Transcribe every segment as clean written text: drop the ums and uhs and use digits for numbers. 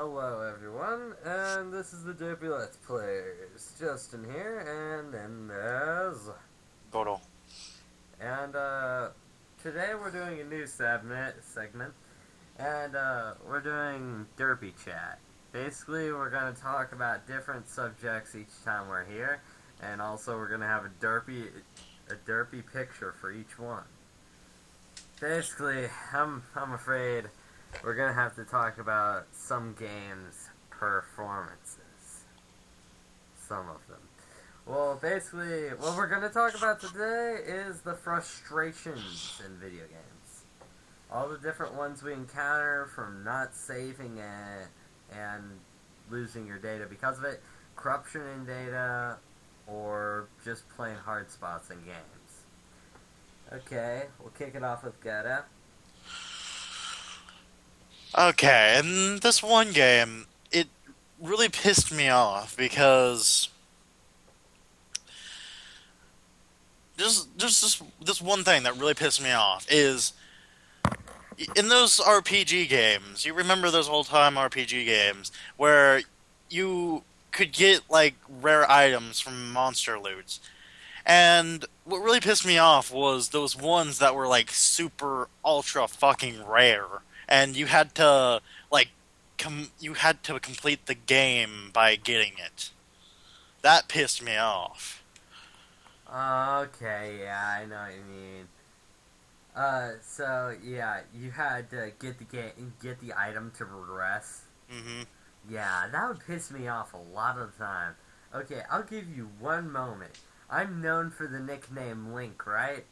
Hello everyone, and this is the Derpy Let's Players. Justin here, and then there's... Total. And, today we're doing a new segment, and, we're doing DerpyChat. Basically, we're gonna talk about different subjects each time we're here, and also we're gonna have a derpy picture for each one. Basically, I'm afraid we're gonna have to talk about some games' performances. Some of them. Well, basically, what we're gonna talk about today is the frustrations in video games. All the different ones we encounter, from not saving it and losing your data because of it, corruption in data, or just plain hard spots in games. Okay, we'll kick it off with Geta. Okay, in this one game, it really pissed me off because there's this one thing that really pissed me off is in those RPG games. You remember those old time RPG games where you could get like rare items from monster loots. And what really pissed me off was those ones that were like super ultra fucking rare, and you had to like you had to complete the game by getting it. That pissed me off. Okay, yeah, I know what you mean. So yeah, you had to get the item to progress. Hmm. Yeah, that would piss me off a lot of the time. Okay, I'll give you one moment. I'm known for the nickname Link, right?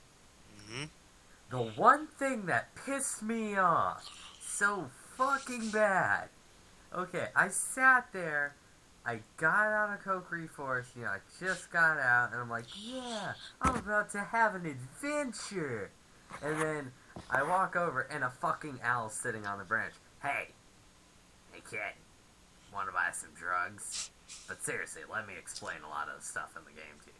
Hmm. The one thing that pissed me off so fucking bad. Okay, I sat there, I got out of Coke Reforce, I just got out, and I'm like, yeah, I'm about to have an adventure. And then I walk over, and a fucking owl's sitting on the branch. Hey kid, wanna buy some drugs? But seriously, let me explain a lot of the stuff in the game to you.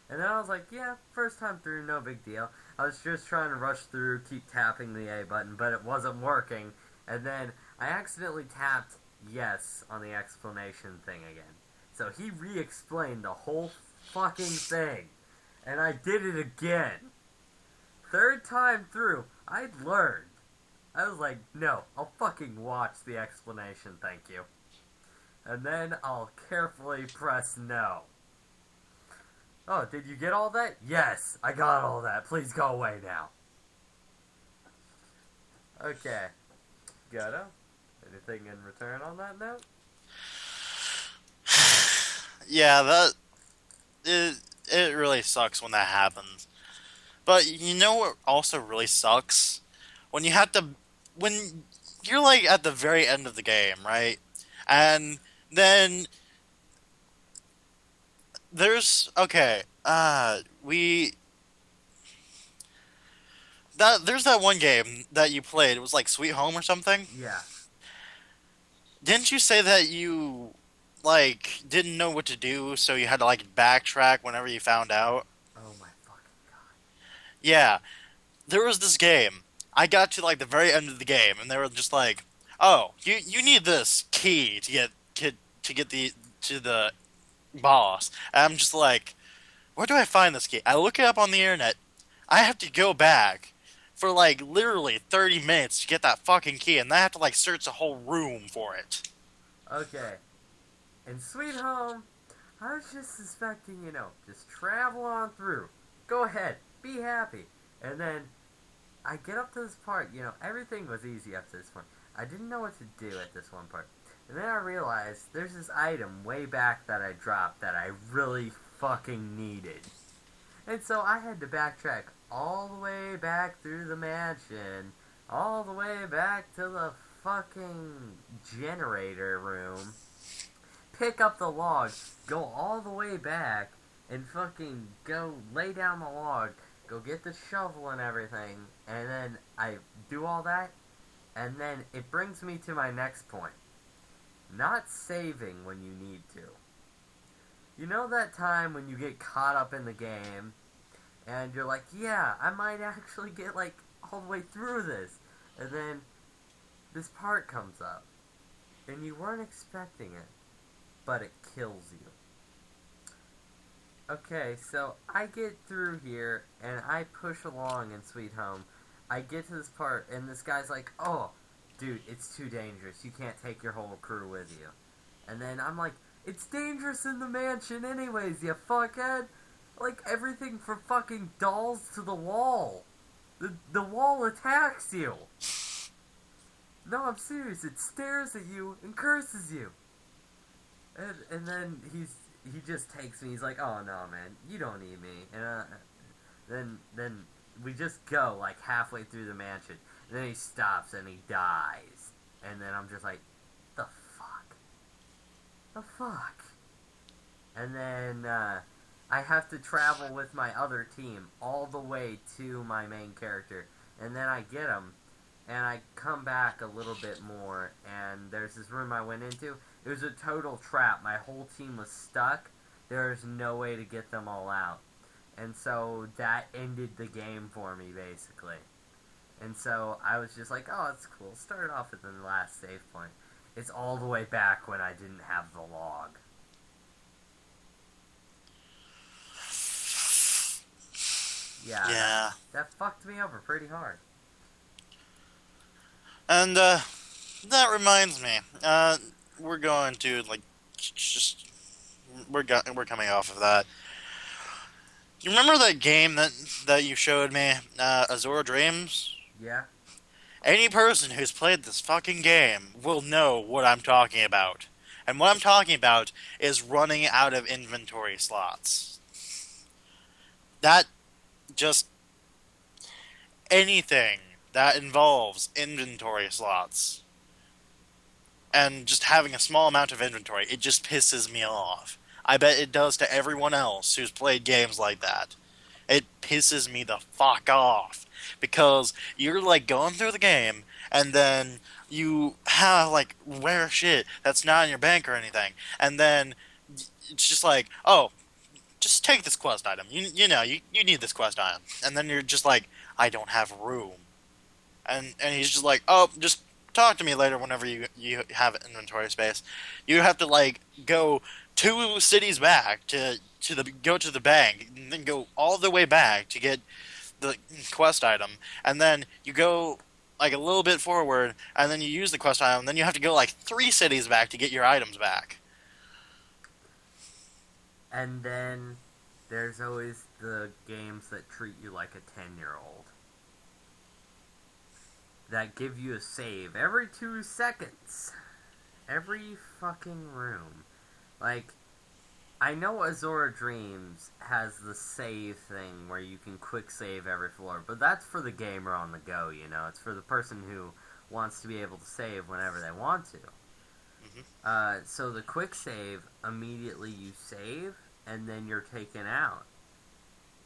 And then I was like, yeah, first time through, no big deal. I was just trying to rush through, keep tapping the A button, but it wasn't working. And then I accidentally tapped yes on the explanation thing again. So he re-explained the whole fucking thing. And I did it again. Third time through, I'd learned. I was like, no, I'll fucking watch the explanation, thank you. And then I'll carefully press no. Oh, did you get all that? Yes, I got all that. Please go away now. Okay. Goto? Anything in return on that note? Yeah, that it really sucks when that happens. But you know what also really sucks? When you have to when you're like at the very end of the game, right? And then we there's that one game that you played. It was like Sweet Home or something. Yeah. Didn't you say that you like didn't know what to do, so you had to like backtrack whenever you found out? Oh my fucking god. Yeah, there was this game. I got to like the very end of the game, and they were just like, "Oh, you need this key to get the boss." And I'm just like, "Where do I find this key?" I look it up on the internet. I have to go back for like literally 30 minutes to get that fucking key, and I have to like search the whole room for it. Okay. In Sweet Home, I was just suspecting, just travel on through. Go ahead. Be happy. And then I get up to this part, everything was easy up to this point. I didn't know what to do at this one part. And then I realized there's this item way back that I dropped that I really fucking needed. And so I had to backtrack all the way back through the mansion, all the way back to the fucking generator room, pick up the log, go all the way back, and fucking go lay down the log, go get the shovel and everything, and then I do all that, and then it brings me to my next point. Not saving when you need to. You know that time when you get caught up in the game, and you're like, yeah, I might actually get, all the way through this, and then this part comes up. and you weren't expecting it, but it kills you. Okay, so I get through here, and I push along in Sweet Home. I get to this part, and this guy's like, oh, dude, it's too dangerous. You can't take your whole crew with you. And then I'm like, it's dangerous in the mansion anyways, you fuckhead. Like, everything from fucking dolls to the wall. The wall attacks you. No, I'm serious. It stares at you and curses you. And then he just takes me. He's like, oh, no, man. You don't need me. And then we just go, like, halfway through the mansion. And then he stops and he dies. And then I'm just like, the fuck? The fuck? And then, I have to travel with my other team all the way to my main character. And then I get him, and I come back a little bit more, and there's this room I went into. It was a total trap. My whole team was stuck. There's no way to get them all out. And so that ended the game for me, basically. And so I was just like, oh, it's cool. Start off at the last save point. It's all the way back when I didn't have the log. Yeah. That fucked me over pretty hard. And, that reminds me, we're going to, like, we're coming off of that. You remember that game that you showed me, Azura Dreams? Yeah. Any person who's played this fucking game will know what I'm talking about. And what I'm talking about is running out of inventory slots. That just anything that involves inventory slots and just having a small amount of inventory, it just pisses me off. I bet it does to everyone else who's played games like that. It pisses me the fuck off. Because you're, like, going through the game, and then you have, like, rare shit that's not in your bank or anything. And then it's just like, oh, just take this quest item. You know, you need this quest item. And then you're just like, I don't have room. And he's just like, oh, just talk to me later whenever you have inventory space. You have to, like, go 2 cities back to go to the bank, and then go all the way back to get the quest item, and then you go, like, a little bit forward, and then you use the quest item, and then you have to go, like, 3 cities back to get your items back. And then there's always the games that treat you like a 10-year-old. That give you a save every 2 seconds. Every fucking room. Like, I know Azura Dreams has the save thing where you can quick save every floor, but that's for the gamer on the go, you know? It's for the person who wants to be able to save whenever they want to. Mm-hmm. So the quick save, immediately you save, and then you're taken out.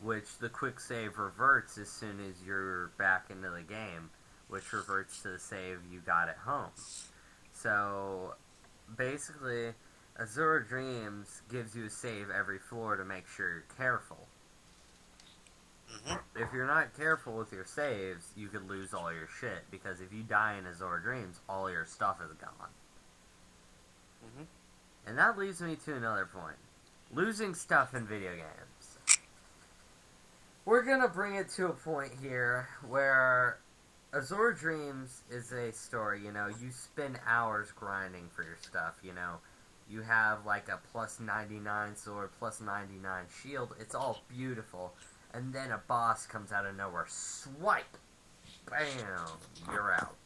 Which the quick save reverts as soon as you're back into the game, which reverts to the save you got at home. So, basically, Azura Dreams gives you a save every floor to make sure you're careful. Mm-hmm. If you're not careful with your saves, you could lose all your shit, because if you die in Azura Dreams, all your stuff is gone. Mm-hmm. And that leads me to another point. Losing stuff in video games. We're gonna bring it to a point here where Azura Dreams is a story, you know, you spend hours grinding for your stuff, you know. You have, like, a plus 99 sword, plus 99 shield, it's all beautiful. And then a boss comes out of nowhere, swipe! Bam! You're out.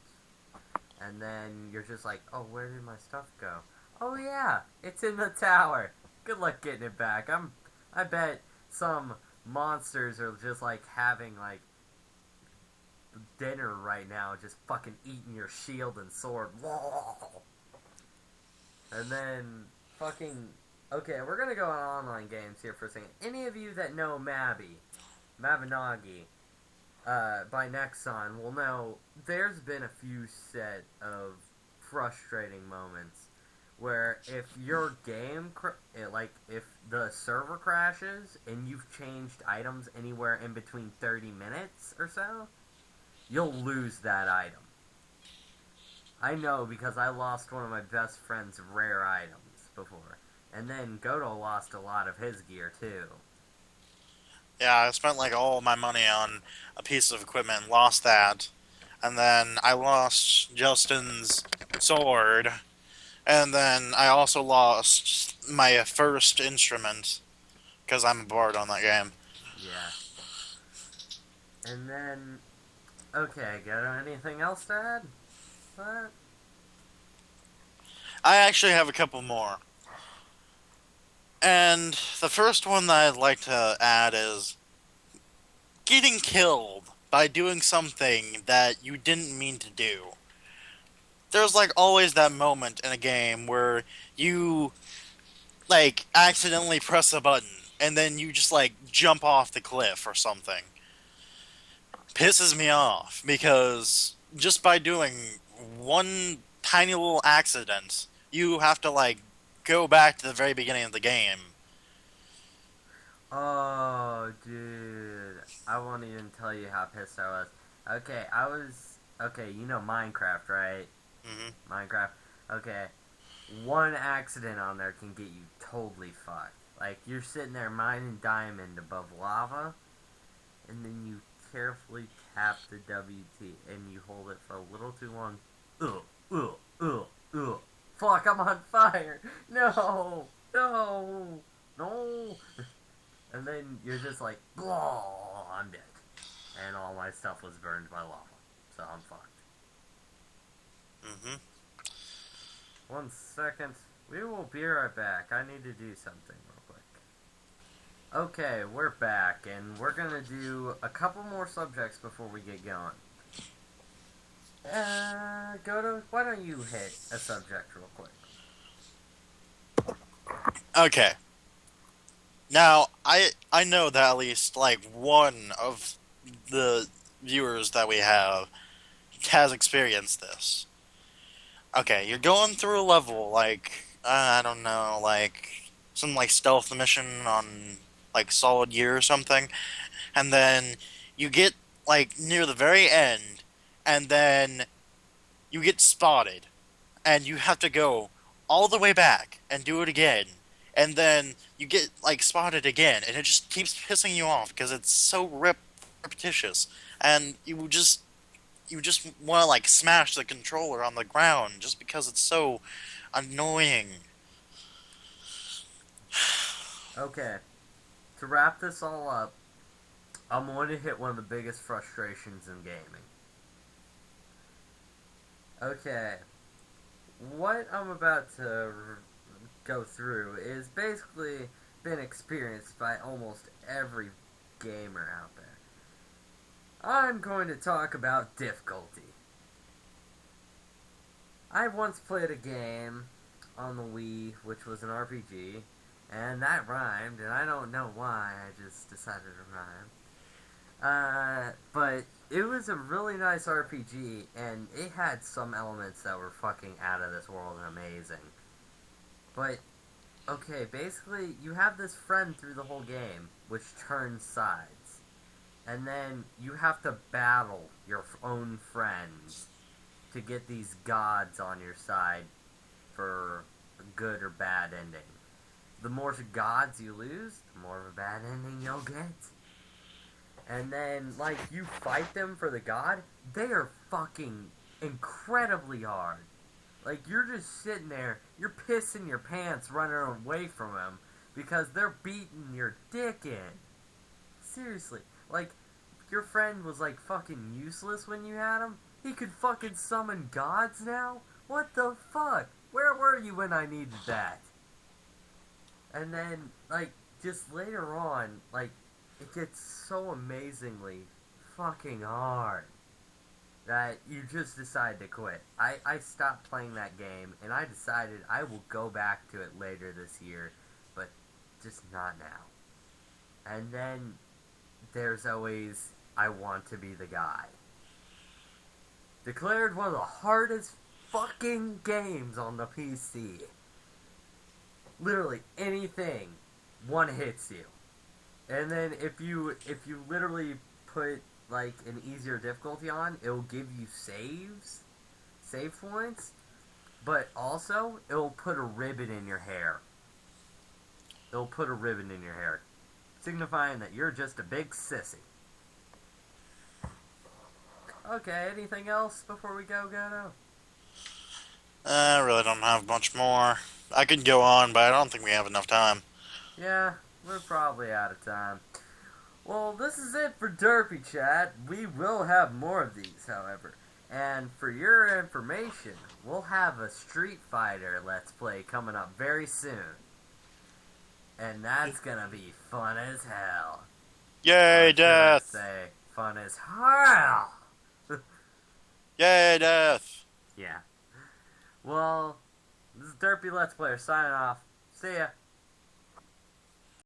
And then you're just like, oh, where did my stuff go? Oh yeah, it's in the tower. Good luck getting it back. I bet some monsters are just, like, having, like, dinner right now, just fucking eating your shield and sword. Whoa! And then, fucking... Okay, we're gonna go on online games here for a second. Any of you that know Mabinagi, by Nexon will know there's been a few set of frustrating moments where if your game, if the server crashes and you've changed items anywhere in between 30 minutes or so, you'll lose that item. I know because I lost one of my best friend's rare items before. And then Goto lost a lot of his gear too. Yeah, I spent like all my money on a piece of equipment, lost that, and then I lost Justin's sword, and then I also lost my first instrument because I'm a bard on that game. Yeah. And then, okay, got anything else to add? What? I actually have a couple more. And the first one that I'd like to add is getting killed by doing something that you didn't mean to do. There's like always that moment in a game where you like accidentally press a button and then you just like jump off the cliff or something. Pisses me off because just by doing one tiny little accident, you have to like go back to the very beginning of the game. Oh, dude. I won't even tell you how pissed I was. Okay, I was. Okay, you know Minecraft, right? Hmm. Minecraft. Okay, one accident on there can get you totally fucked. Like, you're sitting there mining diamond above lava, and then you carefully tap the WT, and you hold it for a little too long. Ugh, ugh, ugh, ugh. Fuck, I'm on fire! No! No! No! And then you're just like, oh, I'm dead. And all my stuff was burned by lava. So I'm fucked. Hmm. 1 second. We will be right back. I need to do something real quick. Okay, we're back, and we're gonna do a couple more subjects before we get going. Why don't you hit a subject real quick? Okay. Now, I know that at least like one of the viewers that we have has experienced this. Okay, you're going through a level like I don't know, like some like stealth mission on like Solid Year or something, and then you get like near the very end, and then you get spotted, and you have to go all the way back and do it again, and then you get like spotted again, and it just keeps pissing you off because it's so repetitious, and you just want to like smash the controller on the ground just because it's so annoying. Okay, to wrap this all up, I'm going to hit one of the biggest frustrations in gaming. Okay, what I'm about to go through is basically been experienced by almost every gamer out there. I'm going to talk about difficulty. I once played a game on the Wii, which was an RPG, and that rhymed, and I don't know why, I just decided to rhyme. But it was a really nice RPG, and it had some elements that were fucking out of this world and amazing. But, okay, basically, you have this friend through the whole game, which turns sides. And then you have to battle your own friends to get these gods on your side for a good or bad ending. The more gods you lose, the more of a bad ending you'll get. And then, like, you fight them for the god, they are fucking incredibly hard. Like, you're just sitting there, you're pissing your pants running away from them because they're beating your dick in. Seriously. Like, your friend was, like, fucking useless when you had him. He could fucking summon gods now? What the fuck? Where were you when I needed that? And then, like, just later on, like, it gets so amazingly fucking hard that you just decide to quit. I stopped playing that game, and I decided I will go back to it later this year, but just not now. And then there's always I Want to Be the Guy. Declared one of the hardest fucking games on the PC. Literally anything, one hits you. And then if you literally put like an easier difficulty on, it'll give you saves. save points, but also it'll put a ribbon in your hair. It'll put a ribbon in your hair, signifying that you're just a big sissy. Okay, anything else before we go, Goto? I really don't have much more. I could go on, but I don't think we have enough time. Yeah, we're probably out of time. Well, this is it for DerpyChat. We will have more of these, however. And for your information, we'll have a Street Fighter Let's Play coming up very soon. And that's gonna be fun as hell. Yay, death! Say fun as hell! Yay, death! Yeah. Well, this is Derpy Let's Player signing off. See ya.